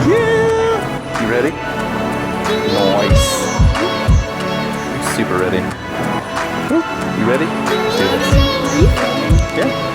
Yeah! You ready? Nice. Super ready. You ready? Let's do this. Yeah.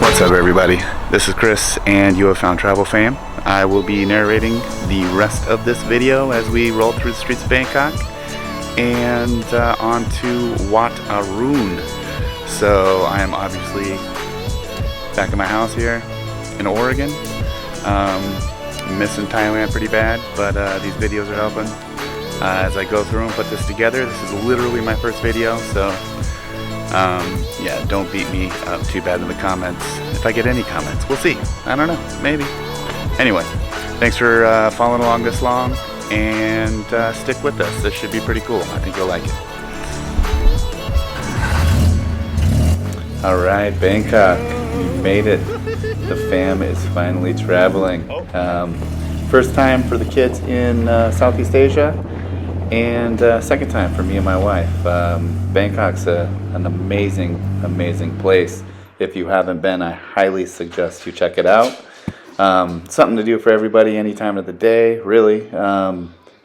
What's up, everybody? This is Chris, and you have found Travelfamm. I will be narrating the rest of this video as we roll through the streets of Bangkok and on to Wat Arun. So I am obviously back in my house here in Oregon. Missing Thailand pretty bad, but these videos are helping as I go through and put this together. This is literally my first video, so yeah, don't beat me up too bad in the comments. If I get any comments, we'll see. I don't know, maybe. Anyway, thanks for following along this long, and stick with us. This should be pretty cool. I think you'll like it. All right, Bangkok, we made it. The fam is finally traveling. First time for the kids in Southeast Asia, and second time for me and my wife. Bangkok's an amazing place. If you haven't been, I highly suggest you check it out. Something to do for everybody any time of the day, really.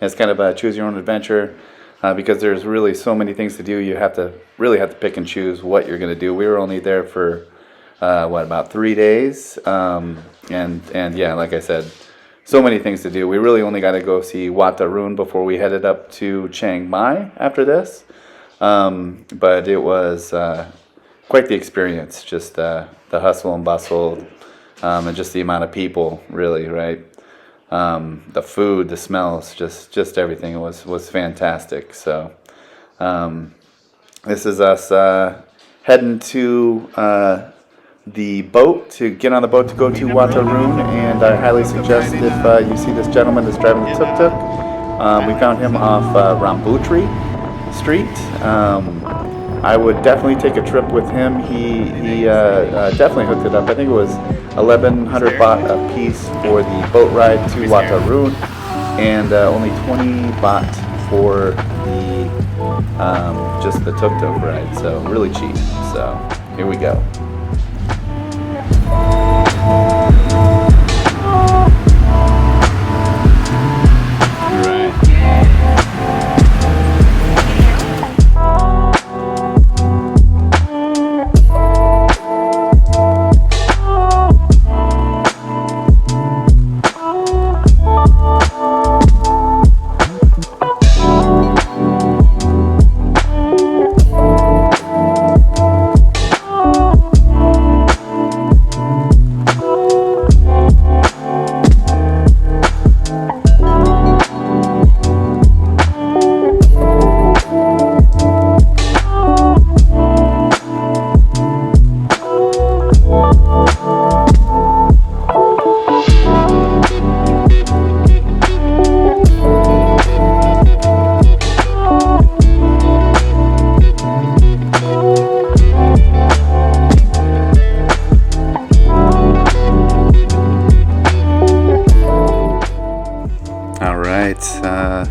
It's kind of a choose your own adventure because there's really so many things to do. You really have to pick and choose what you're going to do. We were only there for about 3 days, and yeah, like I said, so many things to do. We really only got to go see Wat Arun before we headed up to Chiang Mai after this. But it was quite the experience, just the hustle and bustle, and just the amount of people, really, right? The food, the smells, just everything was fantastic. So this is us heading to the boat, to get on the boat to go to Wat Arun, and I highly suggest if you see this gentleman that's driving the Tuk Tuk, we found him off Rambutri Street. I would definitely take a trip with him. He definitely hooked it up. I think it was 1,100 baht a piece for the boat ride to Wat Arun, and only 20 baht for the just the Tuk Tuk ride. So really cheap. So here we go.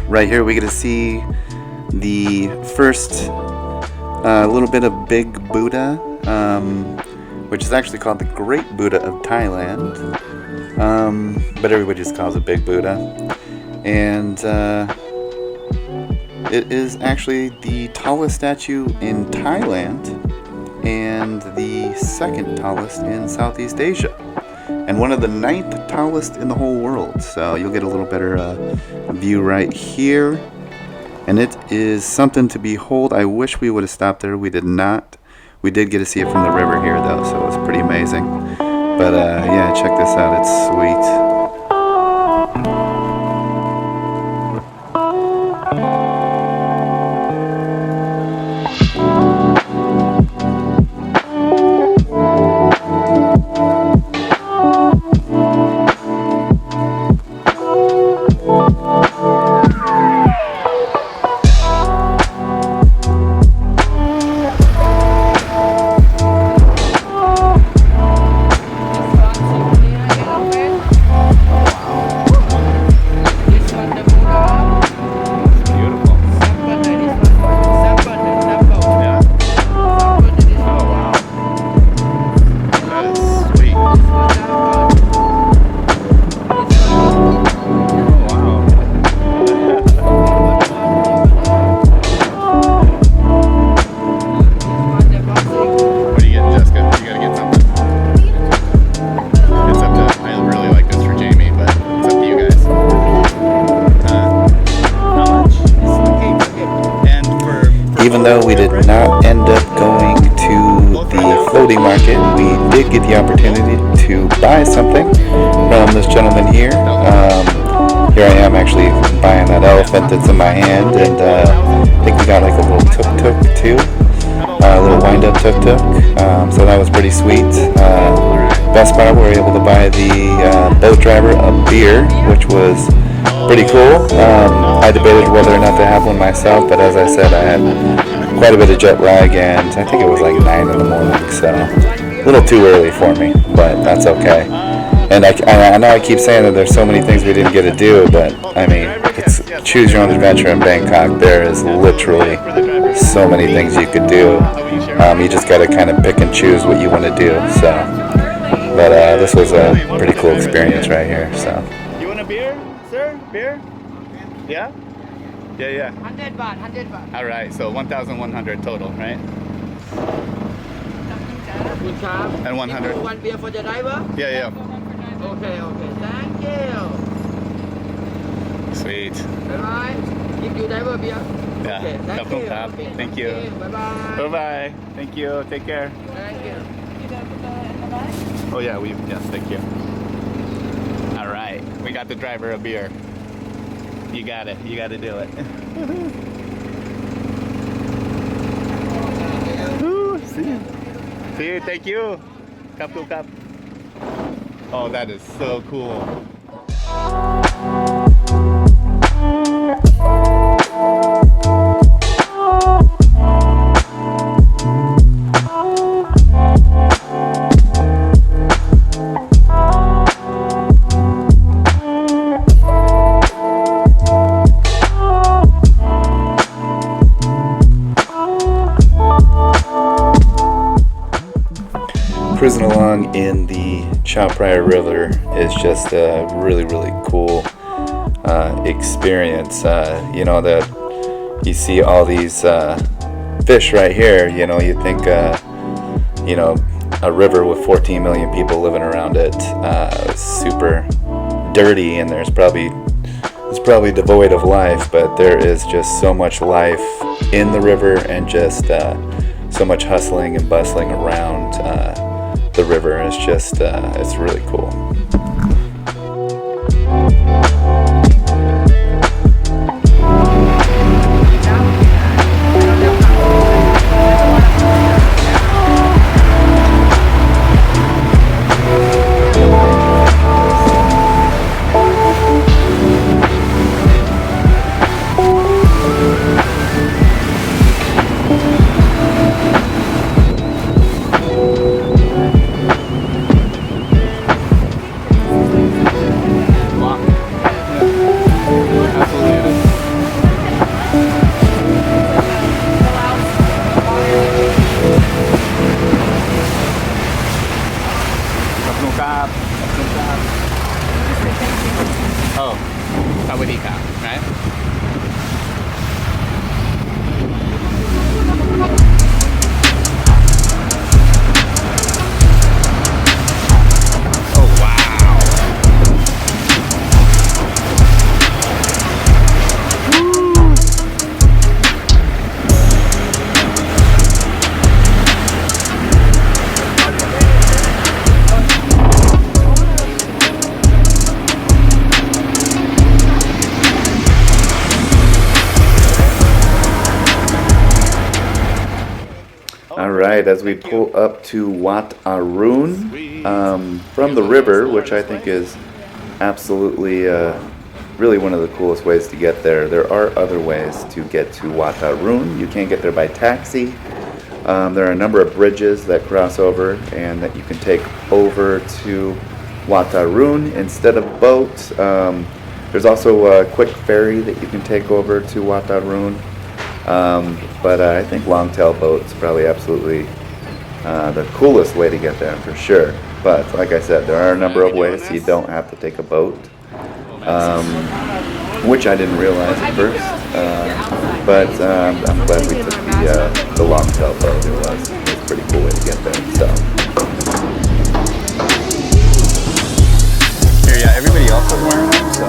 Right here we get to see the first little bit of Big Buddha, which is actually called the Great Buddha of Thailand, but everybody just calls it Big Buddha. And It is actually the tallest statue in Thailand and the second tallest in Southeast Asia, and one of the 9th tallest in the whole world. So you'll get a little better view right here, and it is something to behold. I wish we would have stopped there. We did not. We did get to see it from the river here though, so it was pretty amazing. But yeah, check this out. It's sweet. Even though we did not end up going to the floating market, we did get the opportunity to buy something from this gentleman here. Here I am actually buying that elephant that's in my hand, and I think we got like a little Tuk Tuk too, a little wind-up Tuk Tuk, so that was pretty sweet. Best part, we were able to buy the boat driver a beer, which was pretty cool. I debated whether or not to have one myself, but as I said, I had quite a bit of jet lag, and I think it was like 9 in the morning, so a little too early for me, but that's okay. And I know I keep saying that there's so many things we didn't get to do, but I mean, it's choose your own adventure in Bangkok. There is literally so many things you could do. You just got to kind of pick and choose what you want to do. So, but this was a pretty cool experience right here. So. You want a beer, sir? Beer? Yeah? Yeah. 100 baht, 100 baht. All right, so 1,100 total, right? And 100. You want beer for the driver? Yeah. Okay. Thank you. Sweet. Bye-bye. Give you driver beer. Yeah. Okay, thank you. Okay, Thank you. okay, bye-bye. Bye-bye. Thank you. Take care. Thank you. Oh yeah, yes, thank you. All right, we got the driver a beer. You got to do it. Ooh, see you. Thank you. Cup. Oh, that is so cool. Cruising along in the Chao Phraya River is just a really cool experience. You know, that you see all these fish right here. You know, you think you know, a river with 14 million people living around it, super dirty, and it's probably devoid of life, but there is just so much life in the river, and just so much hustling and bustling around the river. Is just it's really cool. Oh, Sawadika, right? right, as we pull up to Wat Arun from the river, which I think is absolutely really one of the coolest ways to get there. There are other ways to get to Wat Arun. You can get there by taxi. There are a number of bridges that cross over and that you can take over to Wat Arun instead of boat. There's also a quick ferry that you can take over to Wat Arun. But I think longtail boat's probably absolutely the coolest way to get there for sure. But like I said, there are a number of ways so you don't have to take a boat, which I didn't realize at first. But I'm glad we took the longtail boat. It was a pretty cool way to get there. So Here, yeah, everybody else is wearing them, so.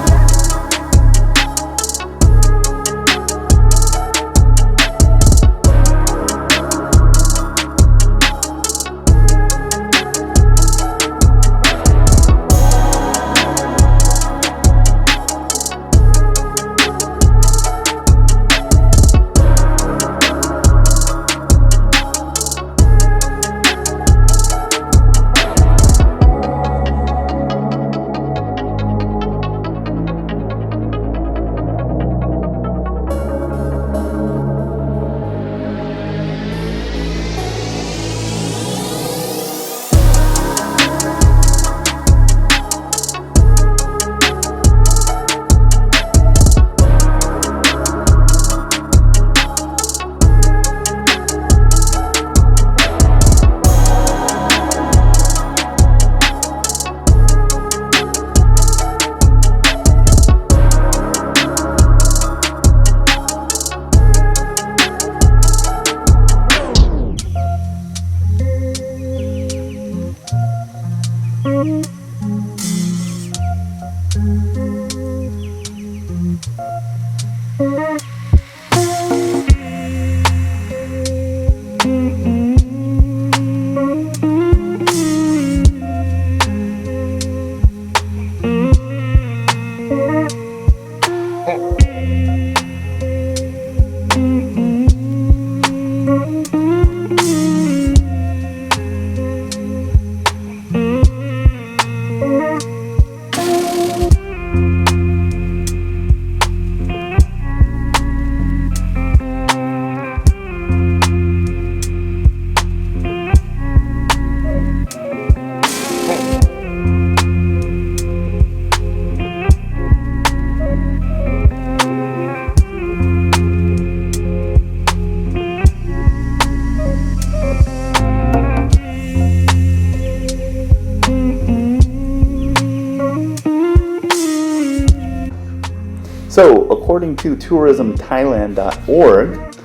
So, according to tourismthailand.org,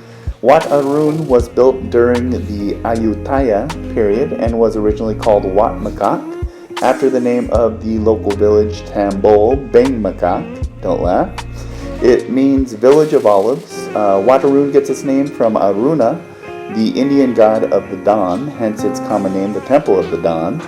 Wat Arun was built during the Ayutthaya period and was originally called Wat Makak, after the name of the local village Tambol Bang Makak. Don't laugh. It means village of olives. Wat Arun gets its name from Aruna, the Indian god of the dawn, hence its common name, the Temple of the Dawn.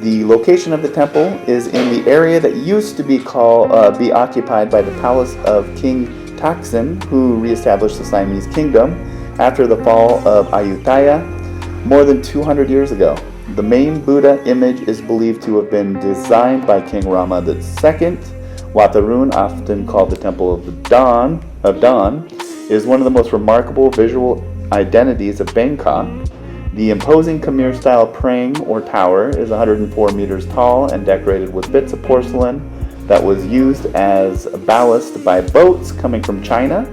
The location of the temple is in the area that used to be occupied by the palace of King Taksin, who reestablished the Siamese kingdom after the fall of Ayutthaya more than 200 years ago. The main Buddha image is believed to have been designed by King Rama II. Wat Arun, often called the Temple of the Dawn, is one of the most remarkable visual identities of Bangkok. The imposing Khmer-style prang or tower is 104 meters tall and decorated with bits of porcelain that was used as ballast by boats coming from China.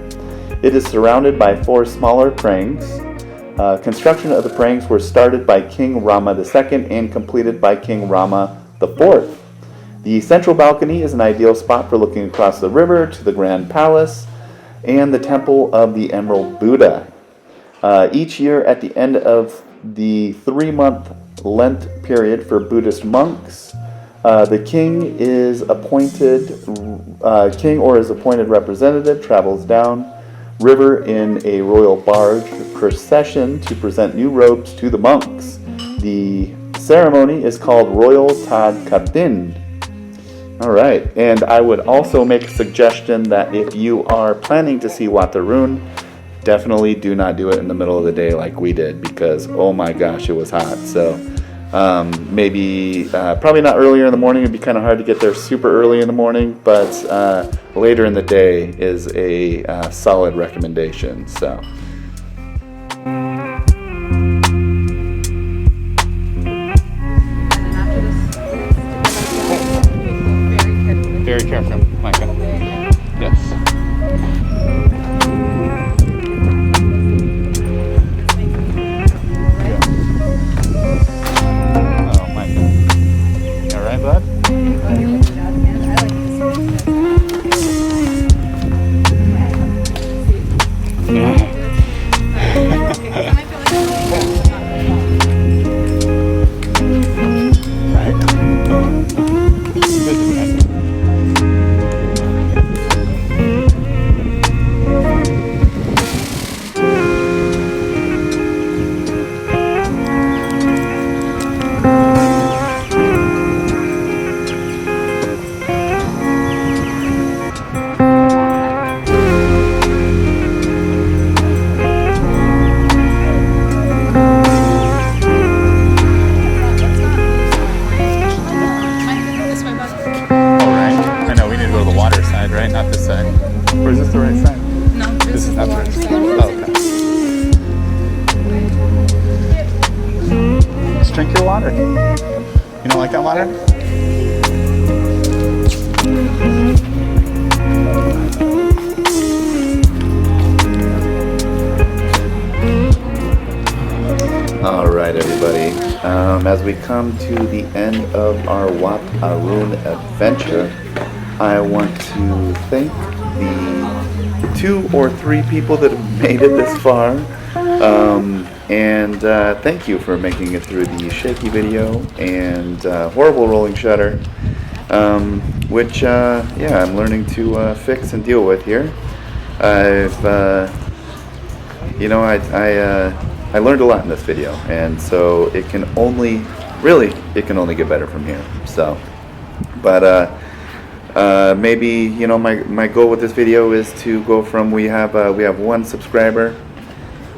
It is surrounded by 4 smaller prangs. Construction of the prangs were started by King Rama II and completed by King Rama IV. The central balcony is an ideal spot for looking across the river to the Grand Palace and the Temple of the Emerald Buddha. Each year at the end of the 3-month Lent period for Buddhist monks, the king is appointed or his appointed representative travels down river in a royal barge procession to present new robes to the monks. The ceremony is called Royal Tad Kabin. All right, and I would also make a suggestion that if you are planning to see Wat Arun, definitely do not do it in the middle of the day like we did, because oh my gosh, it was hot. So maybe probably not earlier in the morning. It'd be kind of hard to get there super early in the morning, but later in the day is a solid recommendation. So. Very careful, Micah. Yes. Oh, Micah. You all right, bud? Right, not this side. Or is this the right side? No, This is not the right side. side. Oh, okay. Just drink your water. You don't like that water? All right, everybody. As we come to the end of our Wat Arun adventure, I want to thank the 2 or 3 people that have made it this far. And thank you for making it through the shaky video and horrible rolling shutter, which, yeah, I'm learning to fix and deal with here. You know, I learned a lot in this video, and so it can only, really, it can only get better from here. So, but maybe, you know, my goal with this video is to go from we have 1 subscriber,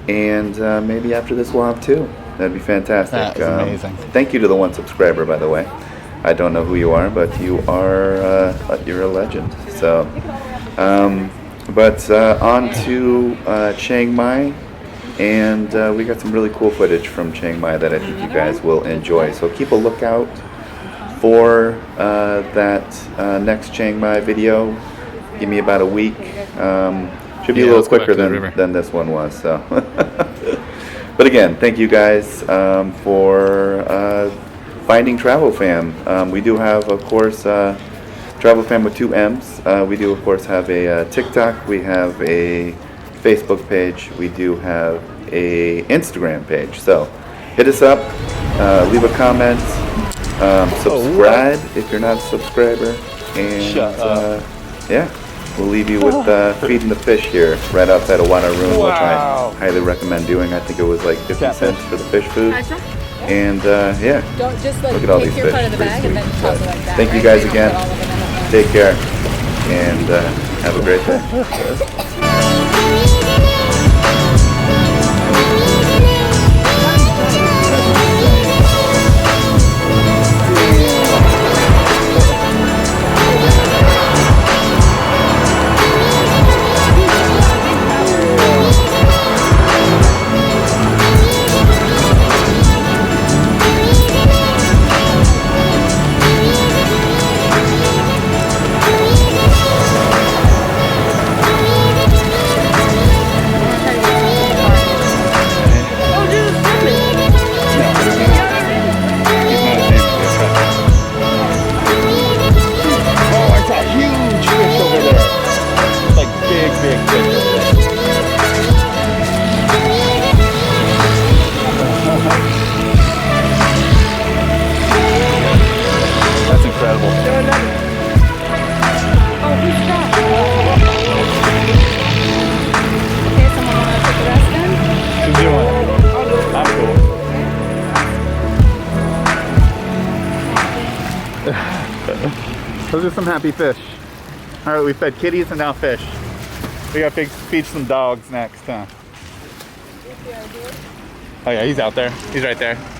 and maybe after this we'll have 2. That'd be fantastic. That is amazing. Thank you to the 1 subscriber, by the way. I don't know who you are, but you are you're a legend. So, but on to Chiang Mai, and we got some really cool footage from Chiang Mai that I think you guys will enjoy. So keep a lookout for that next Chiang Mai video. Give me about a week. Should be a little quicker than this one was. So, but again, thank you guys for finding Travelfamm. We do have, of course, Travelfamm with 2 M's. We do, of course, have a TikTok. We have a Facebook page. We do have a Instagram page. So hit us up, leave a comment, subscribe if you're not a subscriber, and yeah, we'll leave you with feeding the fish here right outside of Wat Arun, which I highly recommend doing. I think it was like 50 cents for the fish food. And yeah, Don't just like look at all these take your fish. part of the Pretty bag and then sweet. toss it like that. Thank you right? guys Don't again. put all of them in it. Take care, and have a great day. Those are some happy fish. All right, we fed kitties and now fish. We gotta feed some dogs next, huh? Oh yeah, he's out there. He's right there.